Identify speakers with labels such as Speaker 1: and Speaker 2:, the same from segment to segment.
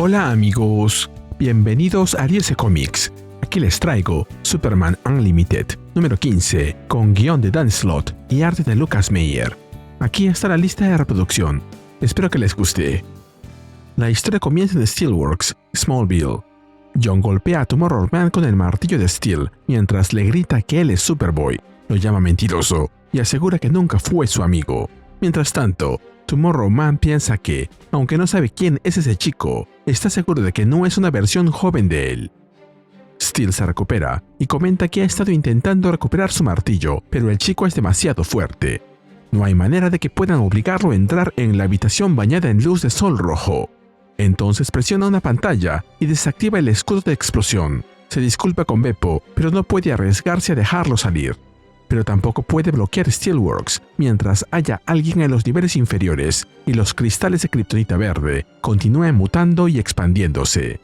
Speaker 1: Hola amigos, bienvenidos a 10 Comics. Aquí les traigo Superman Unlimited número 15 con guión de Dan Slott y arte de Lucas Meyer. Aquí está la lista de reproducción, espero que les guste. La historia comienza en Steelworks, Smallville. Jon golpea a Tomorrowman con el martillo de Steel mientras le grita que él es Superboy, lo llama mentiroso y asegura que nunca fue su amigo. Mientras tanto, Tomorrowman piensa que, aunque no sabe quién es ese chico, está seguro de que no es una versión joven de él. Steel se recupera y comenta que ha estado intentando recuperar su martillo, pero el chico es demasiado fuerte. No hay manera de que puedan obligarlo a entrar en la habitación bañada en luz de sol rojo. Entonces presiona una pantalla y desactiva el escudo de explosión. Se disculpa con Beppo, pero no puede arriesgarse a dejarlo salir. Pero tampoco puede bloquear Steelworks mientras haya alguien en los niveles inferiores y los cristales de kriptonita verde continúen mutando y expandiéndose.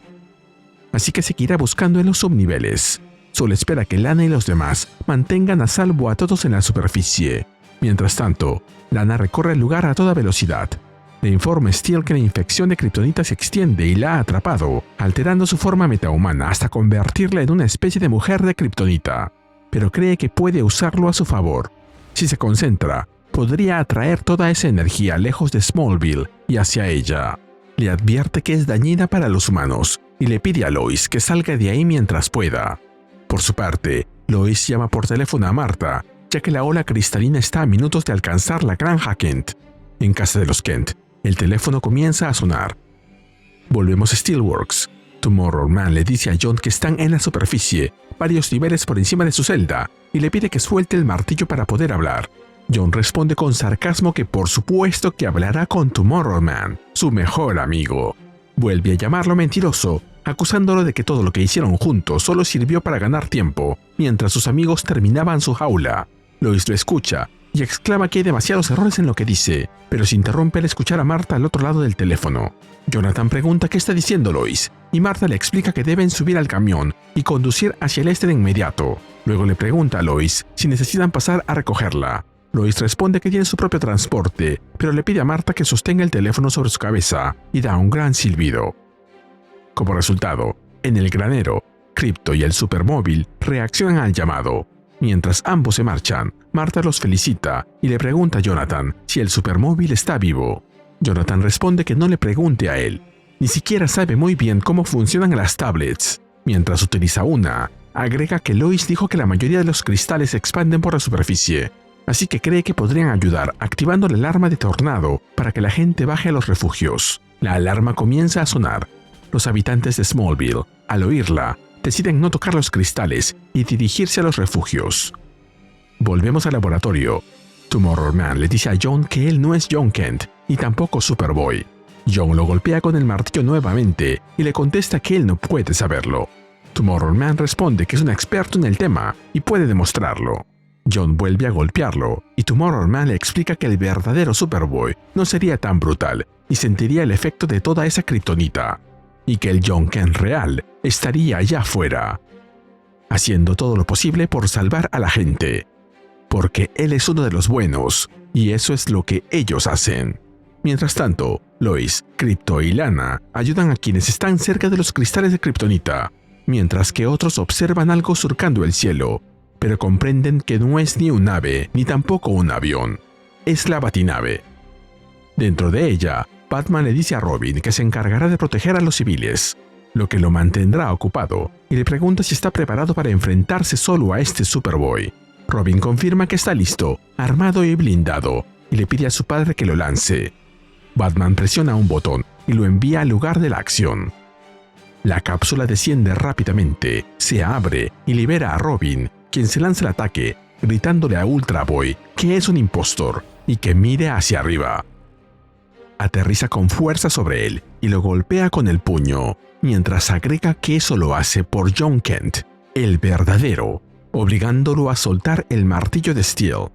Speaker 1: Así que seguirá buscando en los subniveles. Solo espera que Lana y los demás mantengan a salvo a todos en la superficie. Mientras tanto, Lana recorre el lugar a toda velocidad. Le informa a Steel que la infección de kriptonita se extiende y la ha atrapado, alterando su forma metahumana hasta convertirla en una especie de mujer de kriptonita. Pero cree que puede usarlo a su favor. Si se concentra, podría atraer toda esa energía lejos de Smallville y hacia ella. Le advierte que es dañina para los humanos y le pide a Lois que salga de ahí mientras pueda. Por su parte, Lois llama por teléfono a Martha, ya que la ola cristalina está a minutos de alcanzar la granja Kent. En casa de los Kent, el teléfono comienza a sonar. Volvemos a Steelworks. Tomorrowman le dice a Jon que están en la superficie, varios niveles por encima de su celda, y le pide que suelte el martillo para poder hablar. Jon responde con sarcasmo que por supuesto que hablará con Tomorrowman, su mejor amigo. Vuelve a llamarlo mentiroso, acusándolo de que todo lo que hicieron juntos solo sirvió para ganar tiempo, mientras sus amigos terminaban su jaula. Lois lo escucha y exclama que hay demasiados errores en lo que dice, pero se interrumpe al escuchar a Martha al otro lado del teléfono. Jonathan pregunta qué está diciendo Lois, y Martha le explica que deben subir al camión y conducir hacia el este de inmediato. Luego le pregunta a Lois si necesitan pasar a recogerla. Lois responde que tiene su propio transporte, pero le pide a Martha que sostenga el teléfono sobre su cabeza y da un gran silbido. Como resultado, en el granero, Krypto y el Supermóvil reaccionan al llamado. Mientras ambos se marchan, Martha los felicita y le pregunta a Jonathan si el Supermóvil está vivo. Jonathan responde que no le pregunte a él. Ni siquiera sabe muy bien cómo funcionan las tablets. Mientras utiliza una, agrega que Lois dijo que la mayoría de los cristales se expanden por la superficie, así que cree que podrían ayudar activando la alarma de tornado para que la gente baje a los refugios. La alarma comienza a sonar. Los habitantes de Smallville, al oírla, deciden no tocar los cristales y dirigirse a los refugios. Volvemos al laboratorio. Tomorrowman le dice a Jon que él no es Jon Kent y tampoco Superboy. Jon lo golpea con el martillo nuevamente y le contesta que él no puede saberlo. Tomorrowman responde que es un experto en el tema y puede demostrarlo. Jon vuelve a golpearlo y Tomorrowman le explica que el verdadero Superboy no sería tan brutal y sentiría el efecto de toda esa kriptonita, y que el Jon Kent real estaría allá afuera, haciendo todo lo posible por salvar a la gente, porque él es uno de los buenos, y eso es lo que ellos hacen. Mientras tanto, Lois, Krypto y Lana ayudan a quienes están cerca de los cristales de kriptonita, mientras que otros observan algo surcando el cielo, pero comprenden que no es ni un ave ni tampoco un avión, es la Batinave. Dentro de ella, Batman le dice a Robin que se encargará de proteger a los civiles, lo que lo mantendrá ocupado, y le pregunta si está preparado para enfrentarse solo a este Superboy. Robin confirma que está listo, armado y blindado, y le pide a su padre que lo lance. Batman presiona un botón y lo envía al lugar de la acción. La cápsula desciende rápidamente, se abre y libera a Robin, quien se lanza al ataque, gritándole a Ultra Boy que es un impostor y que mire hacia arriba. Aterriza con fuerza sobre él y lo golpea con el puño, mientras agrega que eso lo hace por Jon Kent, el verdadero, obligándolo a soltar el martillo de Steel.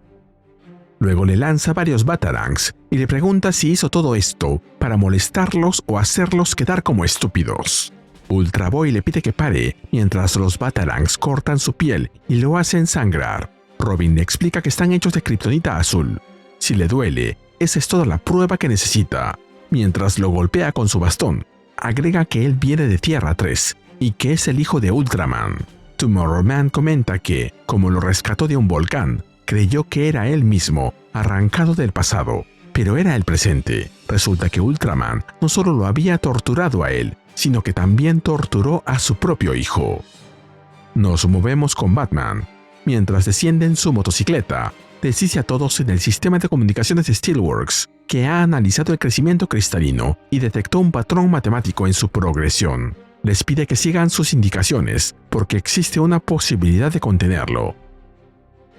Speaker 1: Luego le lanza varios Batarangs y le pregunta si hizo todo esto para molestarlos o hacerlos quedar como estúpidos. Ultra Boy le pide que pare mientras los Batarangs cortan su piel y lo hacen sangrar. Robin le explica que están hechos de kriptonita azul. Si le duele, esa es toda la prueba que necesita. Mientras lo golpea con su bastón, agrega que él viene de Tierra 3 y que es el hijo de Ultraman. Tomorrowman comenta que, como lo rescató de un volcán, creyó que era él mismo, arrancado del pasado, pero era el presente. Resulta que Ultraman no solo lo había torturado a él, sino que también torturó a su propio hijo. Nos movemos con Batman. Mientras desciende en su motocicleta, les dice a todos en el sistema de comunicaciones de Steelworks que ha analizado el crecimiento cristalino y detectó un patrón matemático en su progresión. Les pide que sigan sus indicaciones porque existe una posibilidad de contenerlo.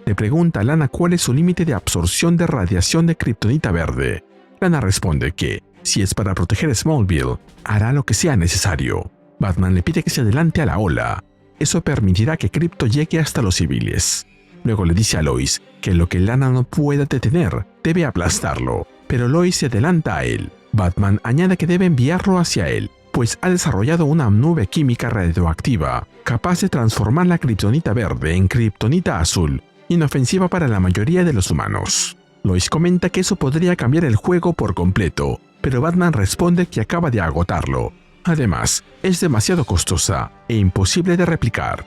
Speaker 1: Le pregunta a Lana cuál es su límite de absorción de radiación de kriptonita verde. Lana responde que, si es para proteger Smallville, hará lo que sea necesario. Batman le pide que se adelante a la ola. Eso permitirá que Krypto llegue hasta los civiles. Luego le dice a Lois que lo que Lana no pueda detener, debe aplastarlo, pero Lois se adelanta a él. Batman añade que debe enviarlo hacia él, pues ha desarrollado una nube química radioactiva capaz de transformar la kriptonita verde en kriptonita azul, inofensiva para la mayoría de los humanos. Lois comenta que eso podría cambiar el juego por completo, pero Batman responde que acaba de agotarlo. Además, es demasiado costosa e imposible de replicar.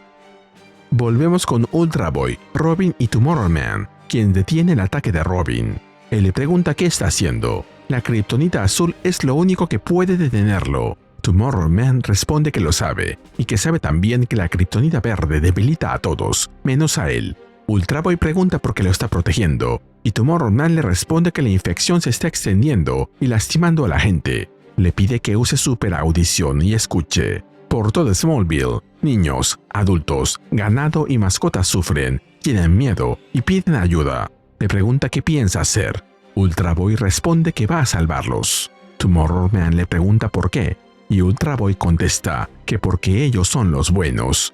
Speaker 1: Volvemos con Ultra Boy, Robin y Tomorrowman, quien detiene el ataque de Robin. Él le pregunta qué está haciendo. La kriptonita azul es lo único que puede detenerlo. Tomorrowman responde que lo sabe, y que sabe también que la kriptonita verde debilita a todos, menos a él. Ultra Boy pregunta por qué lo está protegiendo, y Tomorrowman le responde que la infección se está extendiendo y lastimando a la gente. Le pide que use superaudición y escuche. Por todo Smallville, niños, adultos, ganado y mascotas sufren, tienen miedo y piden ayuda. Le pregunta qué piensa hacer. Ultra Boy responde que va a salvarlos. Tomorrowman le pregunta por qué, y Ultra Boy contesta que porque ellos son los buenos.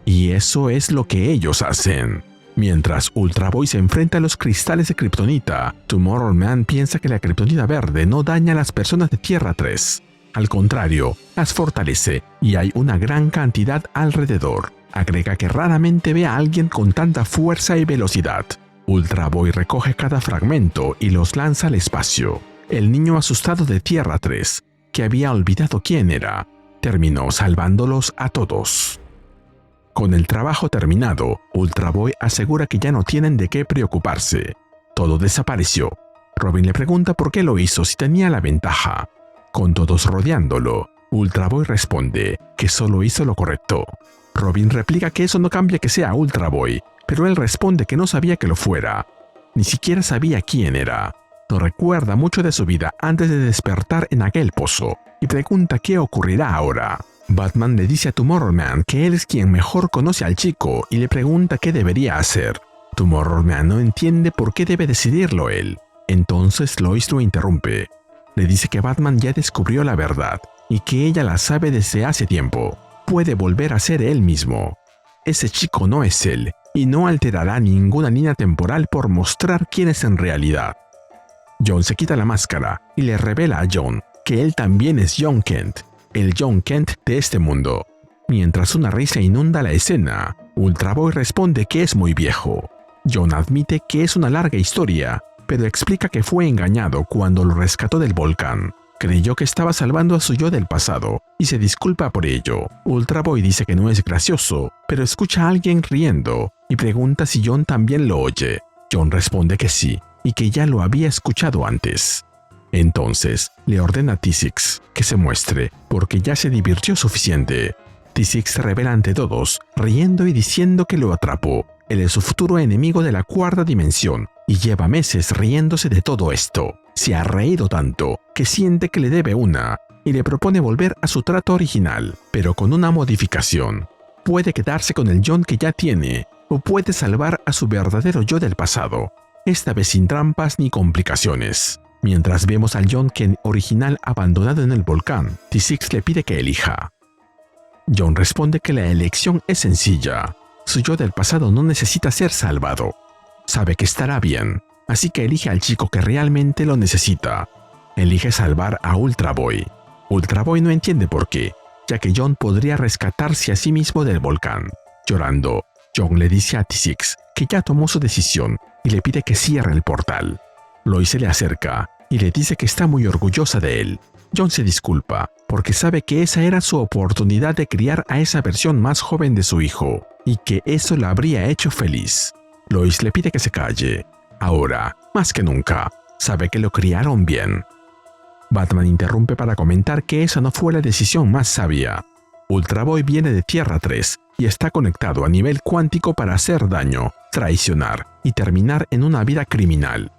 Speaker 1: Y eso es lo que ellos hacen. Mientras Ultra Boy se enfrenta a los cristales de kriptonita, Tomorrowman piensa que la kriptonita verde no daña a las personas de Tierra 3. Al contrario, las fortalece y hay una gran cantidad alrededor. Agrega que raramente ve a alguien con tanta fuerza y velocidad. Ultra Boy recoge cada fragmento y los lanza al espacio. El niño asustado de Tierra 3, que había olvidado quién era, terminó salvándolos a todos. Con el trabajo terminado, Ultra Boy asegura que ya no tienen de qué preocuparse. Todo desapareció. Robin le pregunta por qué lo hizo si tenía la ventaja. Con todos rodeándolo, Ultra Boy responde que solo hizo lo correcto. Robin replica que eso no cambia que sea Ultra Boy, pero él responde que no sabía que lo fuera. Ni siquiera sabía quién era. No recuerda mucho de su vida antes de despertar en aquel pozo, y pregunta qué ocurrirá ahora. Batman le dice a Tomorrowman que él es quien mejor conoce al chico y le pregunta qué debería hacer. Tomorrowman no entiende por qué debe decidirlo él. Entonces Lois lo interrumpe. Le dice que Batman ya descubrió la verdad y que ella la sabe desde hace tiempo. Puede volver a ser él mismo. Ese chico no es él y no alterará ninguna línea temporal por mostrar quién es en realidad. John se quita la máscara y le revela a John que él también es John Kent, el John Kent de este mundo. Mientras una risa inunda la escena, Ultra Boy responde que es muy viejo. John admite que es una larga historia, pero explica que fue engañado cuando lo rescató del volcán. Creyó que estaba salvando a su yo del pasado y se disculpa por ello. Ultra Boy dice que no es gracioso, pero escucha a alguien riendo y pregunta si John también lo oye. John responde que sí y que ya lo había escuchado antes. Entonces le ordena a T-6 que se muestre porque ya se divirtió suficiente. T-6 se revela ante todos, riendo y diciendo que lo atrapó. Él es su futuro enemigo de la cuarta dimensión y lleva meses riéndose de todo esto. Se ha reído tanto que siente que le debe una y le propone volver a su trato original, pero con una modificación. Puede quedarse con el John que ya tiene o puede salvar a su verdadero yo del pasado, esta vez sin trampas ni complicaciones. Mientras vemos al John Kent original abandonado en el volcán, T-6 le pide que elija. John responde que la elección es sencilla. Su yo del pasado no necesita ser salvado. Sabe que estará bien, así que elige al chico que realmente lo necesita. Elige salvar a Ultra Boy. Ultra Boy no entiende por qué, ya que John podría rescatarse a sí mismo del volcán. Llorando, John le dice a T-6 que ya tomó su decisión y le pide que cierre el portal. Lois se le acerca y le dice que está muy orgullosa de él. John se disculpa porque sabe que esa era su oportunidad de criar a esa versión más joven de su hijo y que eso lo habría hecho feliz. Lois le pide que se calle. Ahora, más que nunca, sabe que lo criaron bien. Batman interrumpe para comentar que esa no fue la decisión más sabia. Ultra Boy viene de Tierra 3 y está conectado a nivel cuántico para hacer daño, traicionar y terminar en una vida criminal.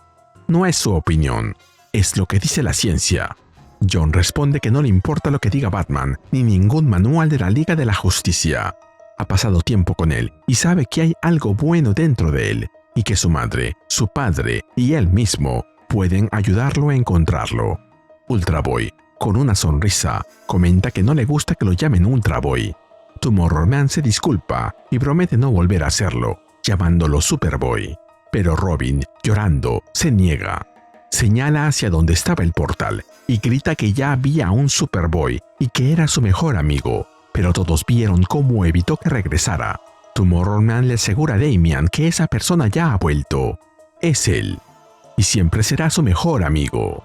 Speaker 1: No es su opinión, es lo que dice la ciencia. John responde que no le importa lo que diga Batman ni ningún manual de la Liga de la Justicia. Ha pasado tiempo con él y sabe que hay algo bueno dentro de él y que su madre, su padre y él mismo pueden ayudarlo a encontrarlo. Ultra Boy, con una sonrisa, comenta que no le gusta que lo llamen Ultra Boy. Tomorrowman se disculpa y promete no volver a hacerlo, llamándolo Superboy. Pero Robin, llorando, se niega. Señala hacia donde estaba el portal y grita que ya había un Superboy y que era su mejor amigo, pero todos vieron cómo evitó que regresara. Tomorrowman le asegura a Damian que esa persona ya ha vuelto. Es él, y siempre será su mejor amigo.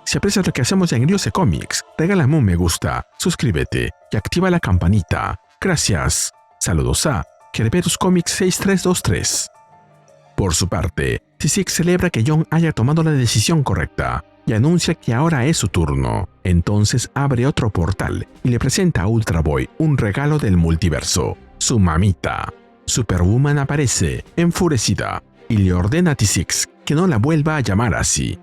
Speaker 1: Si aprecias lo que hacemos en Ariose Comics, regálame un me gusta, suscríbete y activa la campanita. Gracias. Saludos a Kerberos Comics 6323. Por su parte, TSX celebra que John haya tomado la decisión correcta y anuncia que ahora es su turno. Entonces abre otro portal y le presenta a Ultra Boy un regalo del multiverso, su mamita. Superwoman aparece, enfurecida, y le ordena a TSX que no la vuelva a llamar así.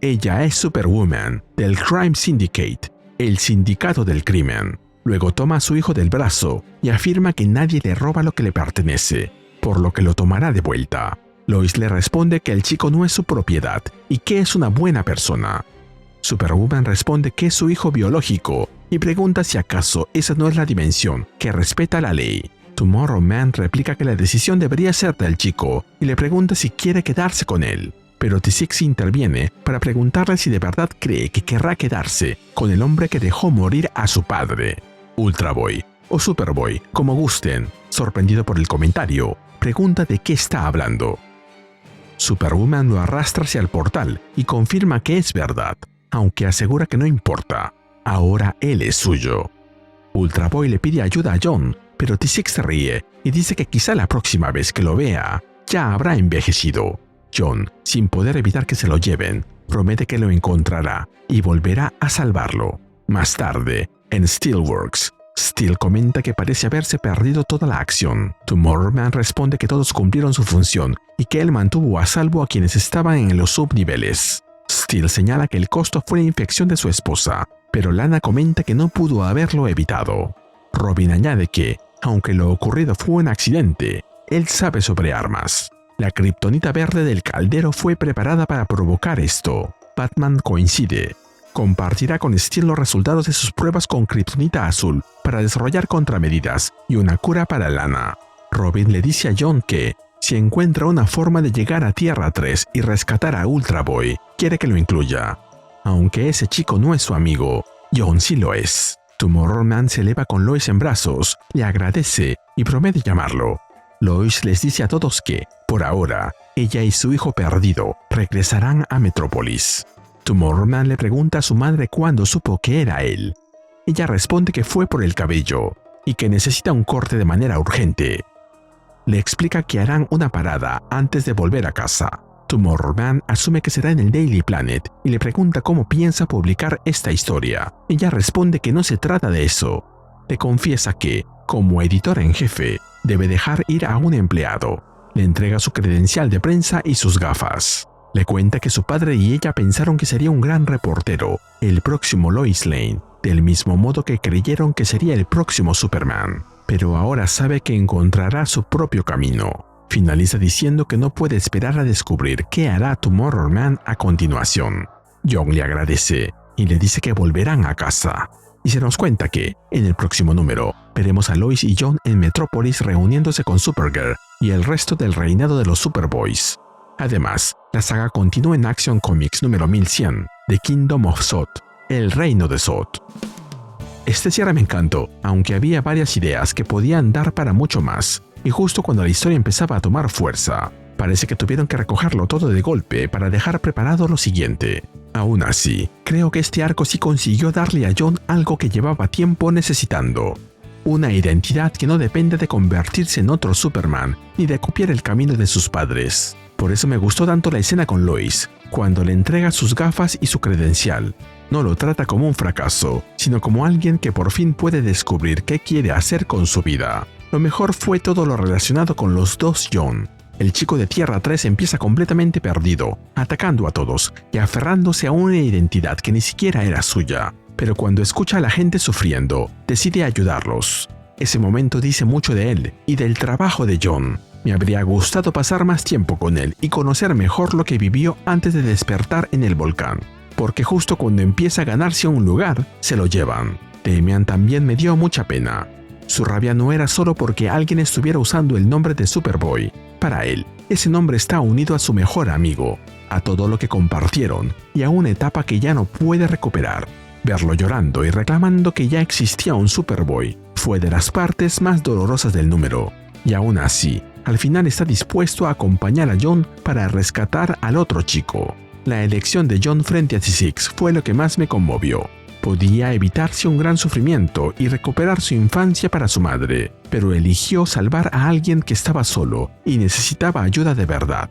Speaker 1: Ella es Superwoman, del Crime Syndicate, el sindicato del crimen. Luego toma a su hijo del brazo y afirma que nadie le roba lo que le pertenece, por lo que lo tomará de vuelta. Lois le responde que el chico no es su propiedad y que es una buena persona. Superwoman responde que es su hijo biológico y pregunta si acaso esa no es la dimensión que respeta la ley. Tomorrowman replica que la decisión debería ser del chico y le pregunta si quiere quedarse con él. Pero TSX interviene para preguntarle si de verdad cree que querrá quedarse con el hombre que dejó morir a su padre. Ultra Boy, o Superboy, como gusten, sorprendido por el comentario, pregunta de qué está hablando. Superwoman lo arrastra hacia el portal y confirma que es verdad, aunque asegura que no importa. Ahora él es suyo. Ultra Boy le pide ayuda a John, pero TSX se ríe y dice que quizá la próxima vez que lo vea, ya habrá envejecido. John, sin poder evitar que se lo lleven, promete que lo encontrará y volverá a salvarlo. Más tarde, en Steelworks, Steel comenta que parece haberse perdido toda la acción. Tomorrowman responde que todos cumplieron su función y que él mantuvo a salvo a quienes estaban en los subniveles. Steel señala que el costo fue la infección de su esposa, pero Lana comenta que no pudo haberlo evitado. Robin añade que, aunque lo ocurrido fue un accidente, él sabe sobre armas. La kriptonita verde del caldero fue preparada para provocar esto. Batman coincide. Compartirá con Steel los resultados de sus pruebas con kriptonita azul para desarrollar contramedidas y una cura para Lana. Robin le dice a John que, si encuentra una forma de llegar a Tierra 3 y rescatar a Ultra Boy, quiere que lo incluya. Aunque ese chico no es su amigo, John sí lo es. Tomorrowman se eleva con Lois en brazos, le agradece y promete llamarlo. Lois les dice a todos que, por ahora, ella y su hijo perdido regresarán a Metrópolis. Tomorrowman le pregunta a su madre cuándo supo que era él. Ella responde que fue por el cabello y que necesita un corte de manera urgente. Le explica que harán una parada antes de volver a casa. Tomorrowman asume que será en el Daily Planet y le pregunta cómo piensa publicar esta historia. Ella responde que no se trata de eso. Le confiesa que, como editora en jefe, debe dejar ir a un empleado. Le entrega su credencial de prensa y sus gafas. Le cuenta que su padre y ella pensaron que sería un gran reportero, el próximo Lois Lane, del mismo modo que creyeron que sería el próximo Superman. Pero ahora sabe que encontrará su propio camino. Finaliza diciendo que no puede esperar a descubrir qué hará Tomorrowman a continuación. John le agradece y le dice que volverán a casa. Y se nos cuenta que, en el próximo número, veremos a Lois y John en Metrópolis reuniéndose con Supergirl y el resto del reinado de los Superboys. Además, la saga continúa en Action Comics número 1100, The Kingdom of Zod, el reino de Zod. Este cierre me encantó, aunque había varias ideas que podían dar para mucho más, y justo cuando la historia empezaba a tomar fuerza, parece que tuvieron que recogerlo todo de golpe para dejar preparado lo siguiente. Aún así, creo que este arco sí consiguió darle a John algo que llevaba tiempo necesitando. Una identidad que no depende de convertirse en otro Superman, ni de copiar el camino de sus padres. Por eso me gustó tanto la escena con Lois, cuando le entrega sus gafas y su credencial. No lo trata como un fracaso, sino como alguien que por fin puede descubrir qué quiere hacer con su vida. Lo mejor fue todo lo relacionado con los dos John. El chico de Tierra 3 empieza completamente perdido, atacando a todos y aferrándose a una identidad que ni siquiera era suya. Pero cuando escucha a la gente sufriendo, decide ayudarlos. Ese momento dice mucho de él y del trabajo de John. Me habría gustado pasar más tiempo con él y conocer mejor lo que vivió antes de despertar en el volcán. Porque justo cuando empieza a ganarse un lugar, se lo llevan. Damian también me dio mucha pena. Su rabia no era solo porque alguien estuviera usando el nombre de Superboy. Para él, ese nombre está unido a su mejor amigo, a todo lo que compartieron y a una etapa que ya no puede recuperar. Verlo llorando y reclamando que ya existía un Superboy fue de las partes más dolorosas del número. Y aún así, al final está dispuesto a acompañar a John para rescatar al otro chico. La elección de John frente a T6 fue lo que más me conmovió. Podía evitarse un gran sufrimiento y recuperar su infancia para su madre, pero eligió salvar a alguien que estaba solo y necesitaba ayuda de verdad.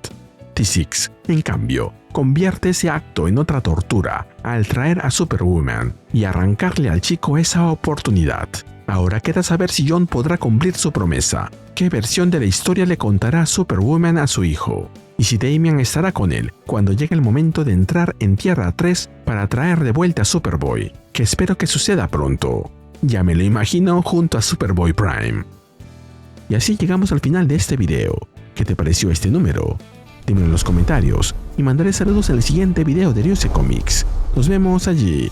Speaker 1: T6, en cambio, convierte ese acto en otra tortura al traer a Superwoman y arrancarle al chico esa oportunidad. Ahora queda saber si John podrá cumplir su promesa, qué versión de la historia le contará Superwoman a su hijo, y si Damian estará con él cuando llegue el momento de entrar en Tierra 3 para traer de vuelta a Superboy, que espero que suceda pronto. Ya me lo imagino junto a Superboy Prime. Y así llegamos al final de este video. ¿Qué te pareció este número? Dímelo en los comentarios y mandaré saludos en el siguiente video de Ariose Comics. Nos vemos allí.